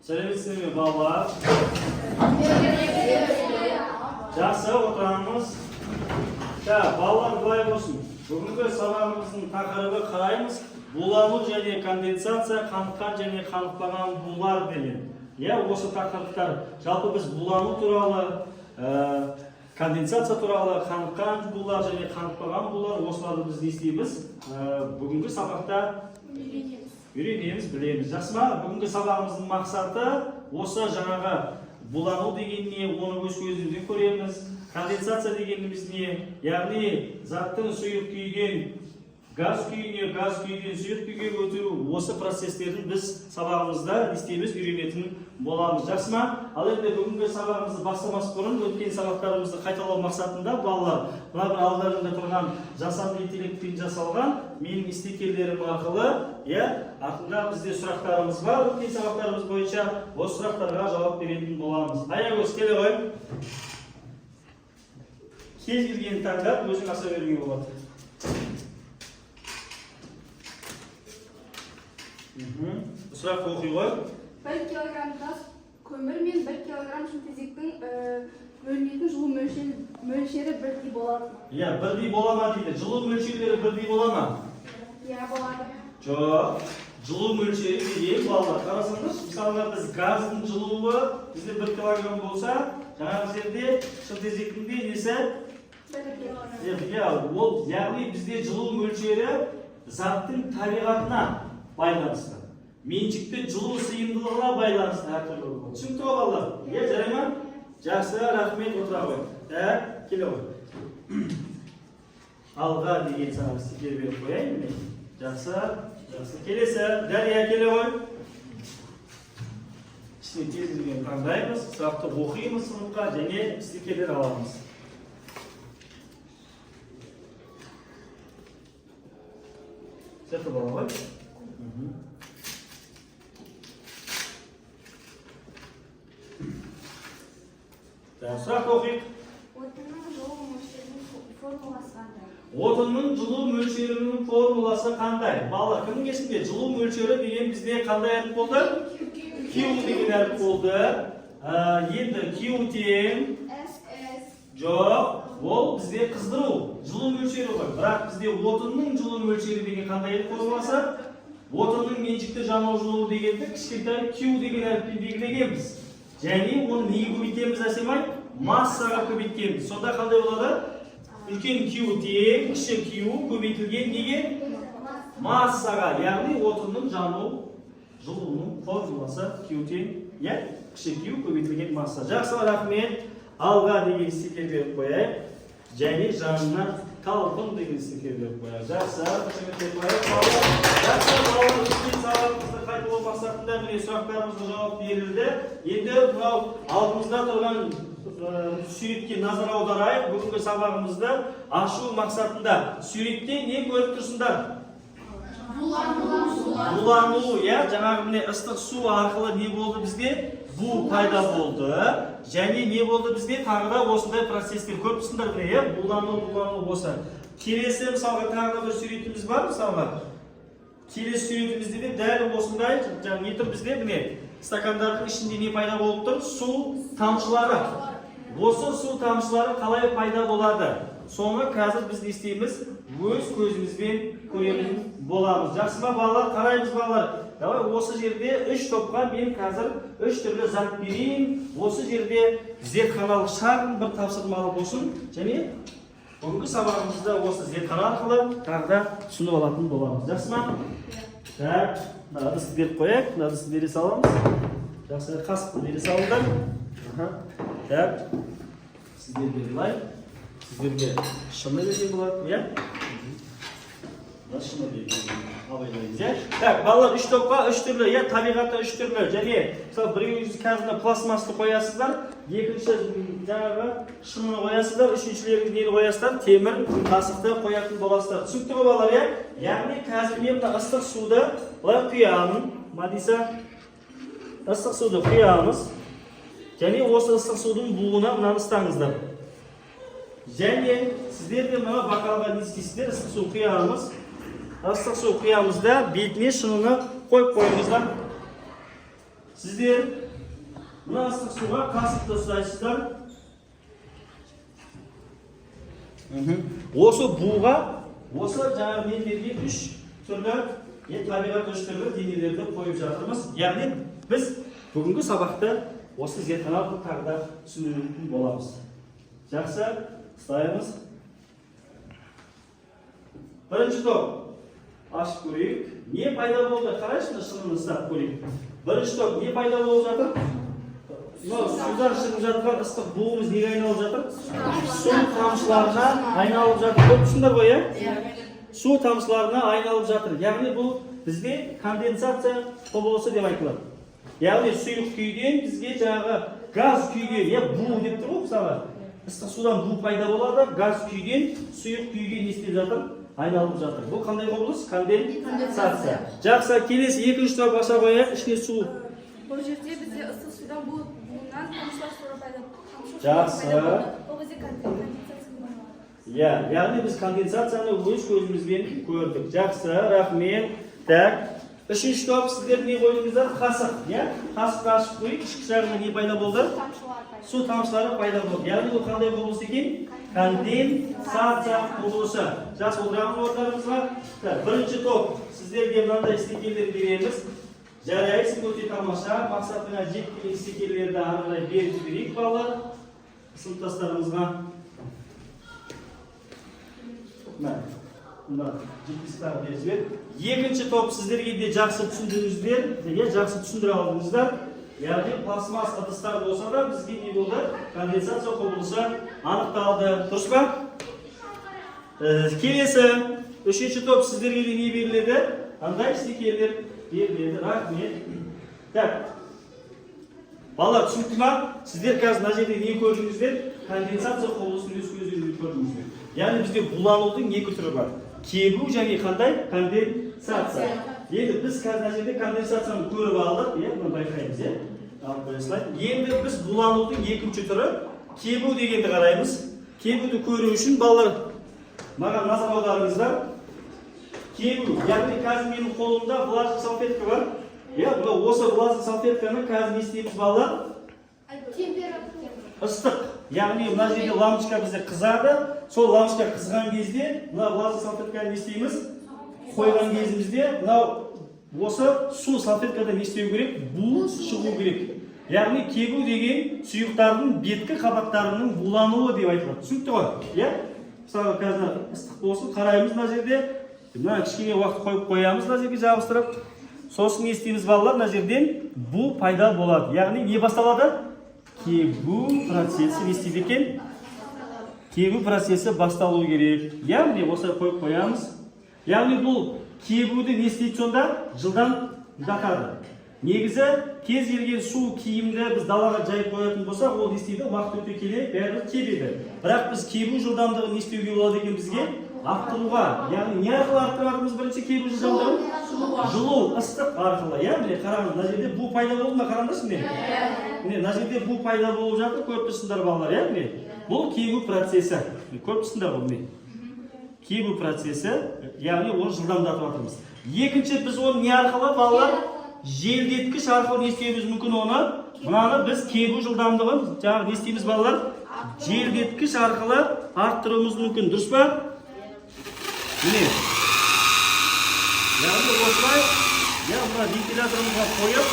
Сәлеметсіздер ме балалар? Жақсы отырамыз. Балалар былай болсын. Бүгінгі сабағымыздың тақырыбы қараймыз. Булану және конденсация, қаныққан және қанықпаған булар деген. Осы тақырыптар. Жалпы біз булану туралы, конденсация туралы, қаныққан булар және қанықпаған булар осыларды біз естиміз. Бүгінгі сабақта үйренеміз, білеміз. Жақсы ма? Бүгінгі сабағымыздың мақсаты осы жаңағы булану деген не, оны өз көзімізбен көреміз. Конденсация дегеніміз не? Яғни заттың сұйық күйден газ күйіне, газ күйден сұйық күйге өту, осы процестерін біз сабағымызда естеміз, үйренетін боламыз. Жақсы ма? Ал енді бүгінгі сабағымызды бастамас бұрын өткен сабақтарымызды қайталау мақсатында балалар, мына бір алдарында тұрған жасанды интеллектпен жасалған менің стикерлерім арқылы, артында бізде сұрақтарымыз бар. Өткен сабақтарымыз бойынша осы сұрақтарға жауап беретін боламыз. Аягөз, келе ғой. Кез келген таңдап өзің аса беруге болады. Сұрақ оқи ғой. 1 килограмм тас көмір мен 1 килограмм шымтезектің бөлінетін жылу мөлшері бірдей болады. Бірдей бола ма дейді. Жылу мөлшерлері бірдей бола ма? Болады. Жоқ. Жылу мөлшері деген балалар. Қарасаңыз, мысалы біз газдың жылуы бізде 1 килограмм болса, жаңағы жерде шымтезектің де несі? 1 килограмм. Яғни бізде жылу мөлшері заттың табиғатына байланысты. Меншікті жылу сыйымдылығына байланысты әртүрлі болады. Түсінікті ғой балалар? Жарай ма? Жақсы, рахмет, отыра ғой. Келе ғой. Алға деген саған стикер беріп қояйын. Жақсы, жақсы. Келесі, Дария, келе ғой. Ішіне тезілген таңдаймыз, сұрақты оқимыз сыныпқа және стикерлер аламыз. Сәтті бала ғой. Сұрақ оқиық. Отынның жылу мөлшерінің формуласы қандай? Отынның жылу мөлшерінің формуласы қандай? Балалар, кімнің есінде жылу мөлшері деген бізде қандай әріп болды? Q деген әріп болды. Енді Q тең жоқ, ол бізде қыздыру жылу мөлшері ғой. Бірақ бізде отынның жылу мөлшері деген қандай әріп формуласы? Отынның меншікті жану жылуы дегенді кішкентай Q деген әріппен белгілегенбіз. Және оны неге көбейтеміз әсемай? Массаға көбейтеміз. Сонда қандай болады? Үлкен Q тең, кіші Q көбейтілген неге? Массаға, яғни отынның жану жылуының формуласы Q тең, кіші Q көбейтілген масса. Жақсы, рахмет. Алға деген стикер беріп қояйық. Және жанына талпын деген стикер беріп қояйық. Жақсы, қошеметтеп қояйық. Жақсы, балалар, өткен сабағымызды қайталау мақсатында міне сұрақтарымызға жауап берілді. Енді мынау алдымызда тұрған суретке назар аударайық. Бүгінгі сабағымызды ашу мақсатында суретте не көріп тұрсыңдар? Булану, жаңағы міне ыстық су арқылы не болды бізде? Бу пайда болды. Және не болды бізде? Тағы да осындай процестер көп тұрсыңдар міне, булану болса. Келесі мысалға тағы да бір суретіміз бар мысалға. Келесі суретімізде де дәл осындай, не тұр бізде міне стакандардың ішінде не пайда болып тұр? Су тамшылары. Осы су тамшылары қалай пайда болады? Соны қазір біз не істейміз? Өз көзімізбен көреміз боламыз. Жақсы ма балалар? Қараймыз балалар. Давай осы жерде 3 топқа мен қазір 3 түрлі зат берейін. Осы жерде зертханалық шағын бір тапсырмалы болсын. Және бүгінгі сабағымызда осы зертхана арқылы тағы да түсініп алатын боламыз. Жақсы ма? Так, ыдысты беріп қояйық. Ыдысты бере саламыз. Жақсы, қасықты бере салыңдар. Так, сіздерге былай. Сіздерге шыны берген болады, шыны берген абайлаймыз, Так, балалар 3 топқа 3 түрлі, табиғаты 3 түрлі. Және біреуіңіз қазір пластмасты қоясыздар, екінші жаңағы шыныны қоясыздар, үшіншілеріңіз нені қоясыздар, темір қасықты қоятын боласыздар. Түсінікті ғой балалар, Яғни қазір мен ыстық суды былай құямын, Мадиса, ыстық суды құямыз. Және осы ыстық судың буына мынаны ұстаңыздар. Және сіздерде мына бақалға не істейсіздер? Ыстық су құямыз. Ыстық су құямыз да бетіне шыныны қойып қойыңыздар. сіздер мына ыстық суға қасықты ұстайсыздар. Осы буға, осы жаңағы мен берген 3 түрлі табиғат үш түрлі денелерді қойып жатырмыз. Яғни біз бүгінгі сабақты осы зертханалық тағда түсіндіретін боламыз. Жақсы, ұстаймыз. Бірінші топ ашып көрейік. Не пайда болды? Қарайсыңдар, шынын ұстап көрейік. Бірінші топ не пайда болып жатыр? Судан шығып жатқан ыстық буымыз неге айналып жатыр? Су тамшыларына айналып жатыр. Көп түсіндір ғой, е? Су тамшыларына айналып жатыр. Яғни бұл бізде конденсация құбылысы деп айтылады. Яғни сұйық күйден бізге жаңағы газ күйге, бу деп тұр ғой, мысалы. Ыстық судан бу пайда болады, газ күйден сұйық күйге не істеп жатыр? Айналып жатыр. Бұл қандай құбылыс? Конденсация. Жақсы, келесі екінші топ аша қояйық, ішіне су. Бұл жерде бізде ыстық судан буынан тамшылар суға пайда болды. Жақсы. Бұл бізде конденсация болады. Яғни біз конденсацияны өз көзімізбен көрдік. Жақсы, рахмет. Так, үшінші топ сіздер не қойдыңыздар? Қасық. Қасықты ашып қойып, ішкі жағында не пайда болды? Су тамшылары пайда болды. Яғни бұл қандай құбылыс екен? Конденсация құбылысы. Жақсы, отырамыз орындарымызға. Бірінші топ сіздерге мынандай стикерлер береміз. Жарайсың, өте тамаша. Мақсатыңа жеткен стикерлерді арнайы беріп жіберейік балалар. Сыныптастарымызға. Екінші топ сіздерге де жақсы түсіндіңіздер, жақсы түсіндіре алдыңыздар. Яғни пластмасс ыдыстар болса да бізге не болды? Конденсация құбылысы анықталды. Дұрыс па? Келесі үшінші топ сіздерге де не беріледі? Андай стикерлер беріледі. Рахмет. Так. Балалар, түсінікті ма? Сіздер қазір мына жерде не көрдіңіздер? Конденсация құбылысын өз көздеріңізбен көрдіңіздер. Яғни бізде буланудың екі түрі бар. Кебу және қандай? Конденсация. Енді біз қазір мына жерде конденсацияны көріп алдық, мұны байқаймыз, Енді біз буланудың екінші түрі кебу дегенді қараймыз. Кебуді көру үшін балалар маған назар аударыңыздар. Кебу, яғни қазір менің қолымда влажный салфетка бар. Осы влажный салфетканы қазір не істейміз балалар? Ыстық. Яғни мына жерде лампочка бізде қызады. Сол лампочка қызған кезде мына влажный салфетканы не істейміз? Қойған кезімізде осы су салфеткада не істеу керек? Бу шығу керек. Яғни кебу деген сұйықтардың беткі қабаттарының булануы деп айтылады. Түсінікті ғой? Мысалы қазір ыстық болсын, қараймыз мына жерде. Мына кішкене уақыт қойып қоямыз мына жерге жабыстырып. Сосын не істейміз балалар? Мына жерден бу пайда болады. Яғни не басталады? Кебу процесі не істейді екен? Кебу процесі басталу керек. Яғни осылай қойып қоямыз. Яғни бұл кебуді не істейді сонда? Жылдамдатады. Негізі кез келген су киімді біз далаға жайып қоятын болсақ, ол не істейді? Уақыт өте келе бәрі кебеді. Бірақ біз кебу жылдамдығын не істеуге болады екен бізге? Арттыруға. Яғни не арқылы арттыратынымыз бірінші кебу жылдамдығын? Жылу, ыстық арқылы. Міне қараңыз, мына жерде бу пайда болды ма? Қараңдаршы міне. Мына жерде бу пайда болып жатыр, көріп тұрсыңдар балалар, міне. Бұл кебу процесі. Көріп тұрсыңдар ғой міне. Кебу процесі, яғни оны жылдамдатып жатырмыз. Екінші біз оны не арқылы балалар? Желдеткіш арқылы не істеуіміз мүмкін оны? Мынаны біз кебу жылдамдығын жаңағы не істейміз балалар? Желдеткіш арқылы арттыруымыз мүмкін. Дұрыс па? Міне. Яғни осылай, мына вентиляторымызға қойып,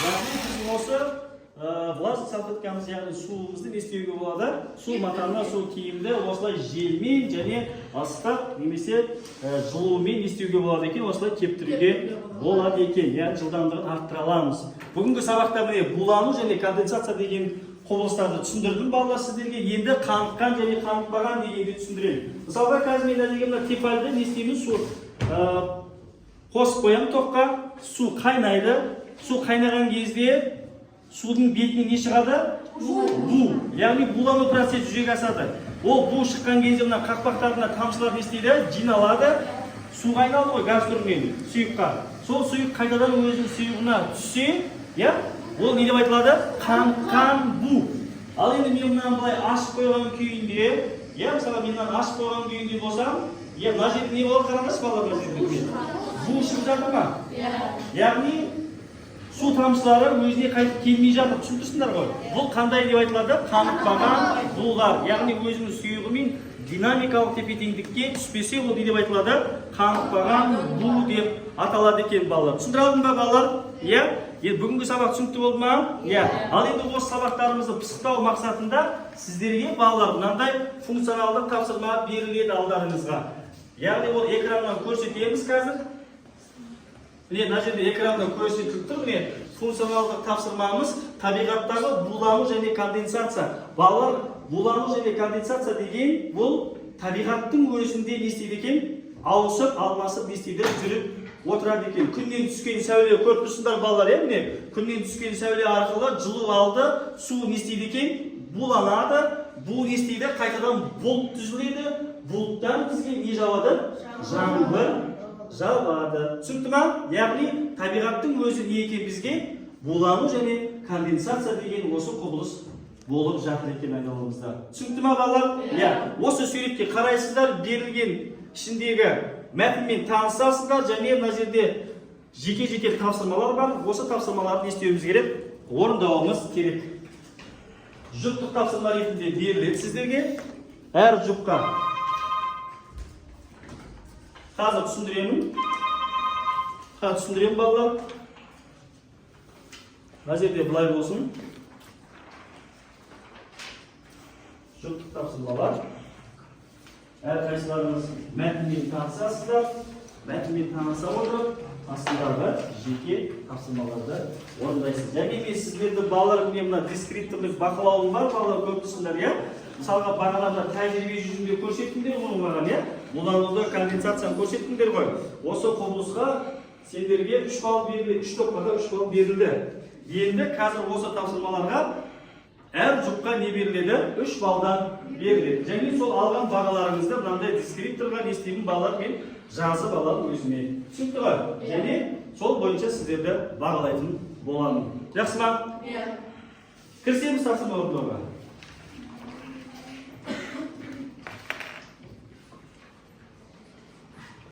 яғни біз осы влажный салфеткамыз, яғни суымызды не істеуге болады? Су матаны, су киімді осылай желмен және ыстық немесе жылумен не істеуге болады екен? Осылай кептіруге болады екен. Яғни жылдамдығын арттыра аламыз. Бүгінгі сабақта міне булану және конденсация деген құбылыстарды түсіндірдім балалар сіздерге. Енді қаныққан және қанықпаған дегенді түсіндірейін. Мысалға қазір мен мына тефальді не істеймін? Су қосып қоямын тоққа, су қайнайды. Су қайнаған кезде судың бетіне не шығады? Бу. Яғни булану процесі жүзеге асады. Ол бу шыққан кезде мына қақпақтарына тамшылар не істейді? Жиналады. Суға айналды ғой, газ түрінен сұйыққа. Сол сұйық қайтадан өзінің сұйығына түссе, ол не деп айтылады? Қаныққан бу. Ал енді мен мынаны былай ашып қойған күйінде, мысалы мен мынаны ашып қойған күйінде болсам, мына жерде не болады? Қараңдаршы балалар, мына жерде Су ішіп жатыр ма? Яғни су тамшылары өзіне қайтып келмей жатыр. Түсіндірсіңдер ғой. Бұл қандай деп айтылады? Қанықпаған булар. Яғни өзінің сұйығымен динамикалық тепе-теңдікке түспесе, ол не деп айтылады? Қанықпаған бу деп аталады екен балалар. Түсіндіре алдым ба балалар? Иә? Бүгінгі сабақ түсінікті болды ма? Иә. Ал енді осы сабақтарымызды пысықтау мақсатында сіздерге балалар мынандай функционалдық тапсырма беріледі алдарыңызға. Яғни ол экраннан көрсетеміз қазір. Міне, мына жерде экраннан көрсетіліп тұр. Міне, функционалдық тапсырмамыз табиғаттағы булану және конденсация. Балалар, булану және конденсация деген бұл табиғаттың өзінде не істейді екен? Ауысып, алмасып не істейді? Жүріп отырады екен. Күннен түскен сәуле көріп тұрсыңдар балалар, міне, күннен түскен сәуле арқылы жылу алды, су не істейді екен? Буланады. Бұл не істейді? Қайтадан бұлт түзіледі. Бұлттан бізге не жауады? Жаңбыр жауады. Түсінікті ма? Яғни табиғаттың өзі не екен бізге? Булану және конденсация деген осы құбылыс болып жатыр екен айналамызда. Түсінікті ма балалар? Иә. Осы суретке қарайсыздар, берілген ішіндегі мәтінмен танысасыздар, және мына жерде жеке-жеке тапсырмалар бар. Осы тапсырмаларды не істеуіміз керек? Орындауымыз керек. Жұптық тапсырма ретінде беріледі сіздерге. Әр жұпқа қазір түсіндіремін. Түсіндіремін балалар. Мына жерде былай болсын. Жұптық тапсырмалар. Әр қайсыларыңыз мәтінмен танысасыздар. Мәтінмен таныса отырып, астындағы жеке тапсырмаларды орындайсыз. Және мен сіздерді балалар мына дескриптивтік бақылауым бар, балалар көп тұрсыңдар, иә? Мысалға бағаларда тәжірибе жүзінде көрсеттіңдер оның маған, иә? Булануды, конденсацияны көрсеттіңдер ғой. Осы құбылысқа сендерге 3 балл берілді, 3 топқа 3 балл берілді. Енді қазір осы тапсырмаларға әр жұпқа не беріледі? 3 балдан беріледі. Және сол алған бағаларыңызды мынандай дескрипторға не істеймін балалар мен жазып аламын өзіме. Түсінікті ғой? Және сол бойынша сіздерді бағалайтын боламын. Жақсы ма? Иә. Кірісеміз тапсырма орындауға.